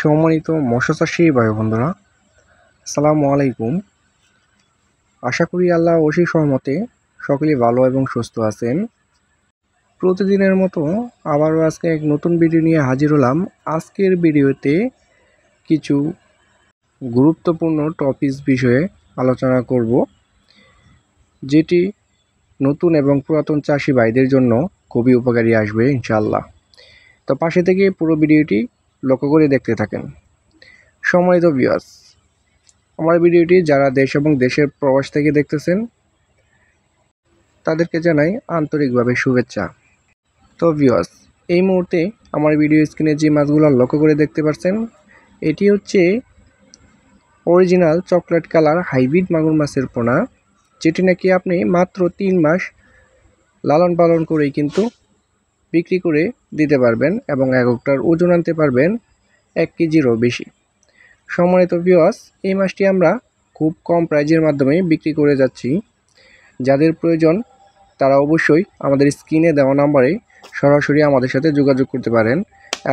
সম্মানিত মৎস্য চাষী ভাই বন্ধুরা, আসসালামু আলাইকুম। আশা করি আল্লাহ অসীম সহমতে সকলেই ভালো এবং সুস্থ আছেন। প্রতিদিনের মতো আবারও আজকে এক নতুন ভিডিও নিয়ে হাজির হলাম। আজকের ভিডিওতে কিছু গুরুত্বপূর্ণ টপিক বিষয়ে আলোচনা করব, যেটি নতুন এবং পুরাতন চাষি ভাইদের জন্য খুবই উপকারী আসবে ইনশাআল্লাহ। তো পাশে থেকে পুরো ভিডিওটি লক্ষ্য করে দেখতে থাকেন। সম্মানিত ভিউয়ার্স, আমার ভিডিওটি যারা দেশ এবং দেশের প্রবাস থেকে দেখতেছেন তাদেরকে জানাই আন্তরিকভাবে শুভেচ্ছা। তো ভিউয়ার্স, এই মুহূর্তে আমার ভিডিও স্ক্রিনে যে মাছগুলো লক্ষ্য করে দেখতে পাচ্ছেন, এটি হচ্ছে অরিজিনাল চকলেট কালার হাইব্রিড মাগুর মাছের পোনা, যেটি নাকি আপনি মাত্র 3 মাস লালন পালন করেই কিন্তু বিক্রি করে দিতে পারবেন এবং একটার ওজন আনতে পারবেন 1 কেজিরও বেশি। সম্মানিত ভিউয়ার্স, এই মাছটি আমরা খুব কম প্রাইজের মাধ্যমে বিক্রি করে যাচ্ছি। যাদের প্রয়োজন তারা অবশ্যই আমাদের স্ক্রিনে দেওয়া নাম্বারে সরাসরি আমাদের সাথে যোগাযোগ করতে পারেন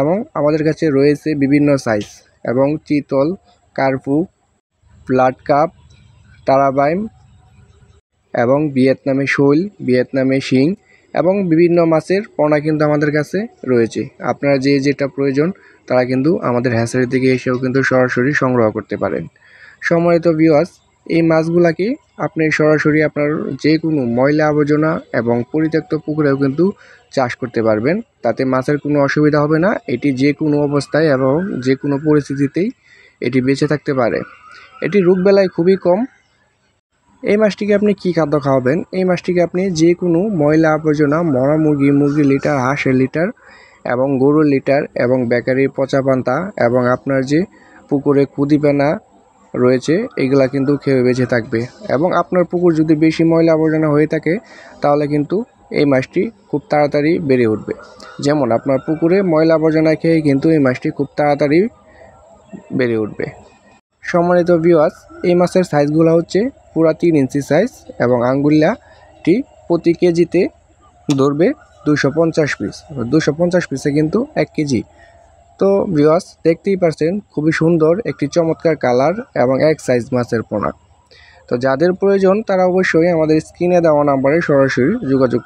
এবং আমাদের কাছে রয়েছে বিভিন্ন সাইজ এবং চিতল, কার্পু, ব্লাড কাপ, তারাবাইম এবং ভিয়েতনামে শৈল, ভিয়েতনামে শিং এবং বিভিন্ন মাছের পোনা কিন্তু আমাদের কাছে রয়েছে। আপনারা যেটা প্রয়োজন তারা কিন্তু আমাদের হ্যাচারি থেকে এসেও কিন্তু সরাসরি সংগ্রহ করতে পারেন। সম্মানিত ভিউয়ার্স, এই মাছগুলাকে আপনি সরাসরি আপনার যে কোনো ময়লা আবর্জনা এবং পরিত্যক্ত পুকুরেও কিন্তু চাষ করতে পারবেন, তাতে মাছের কোনো অসুবিধা হবে না। এটি যে কোনো অবস্থায় এবং যে কোনো পরিস্থিতিতেই এটি বেঁচে থাকতে পারে। এটি রোগবেলায় খুবই কম। এই মাছটিকে আপনি কি খাদ্য খাওয়াবেন? এই মাছটিকে আপনি যে কোনো ময়লা আবর্জনা, মরা মুরগির লিটার, হাঁসের লিটার এবং গরুর লিটার এবং বেকারির পচা পান্তা এবং আপনার যে পুকুরে কুদিপানা রয়েছে এগুলা কিন্তু খেয়ে বেঁচে থাকবে। এবং আপনার পুকুর যদি বেশি ময়লা আবর্জনা হয়ে থাকে তাহলে কিন্তু এই মাছটি খুব তাড়াতাড়ি বেড়ে উঠবে। যেমন আপনার পুকুরে ময়লা আবর্জনা খেয়ে কিন্তু এই মাছটি খুব তাড়াতাড়ি বেড়ে উঠবে। সম্মানিত ভিউয়ার্স, এই মাছের সাইজগুলো হচ্ছে পুরা 3 ইঞ্চি সাইজ এবং আঙ্গুল্লাটি প্রতি কেজিতে ধরবে 250 পিস। 250 পিসে কিন্তু 1 কেজি। তো ভিউয়ার্স, দেখতেই পাচ্ছেন খুবই সুন্দর একটি চমৎকার কালার এবং এক সাইজ মাছের পোনা। তো যাদের প্রয়োজন তারা অবশ্যই আমাদের স্ক্রিনে দেওয়া নাম্বারে সরাসরি যোগাযোগ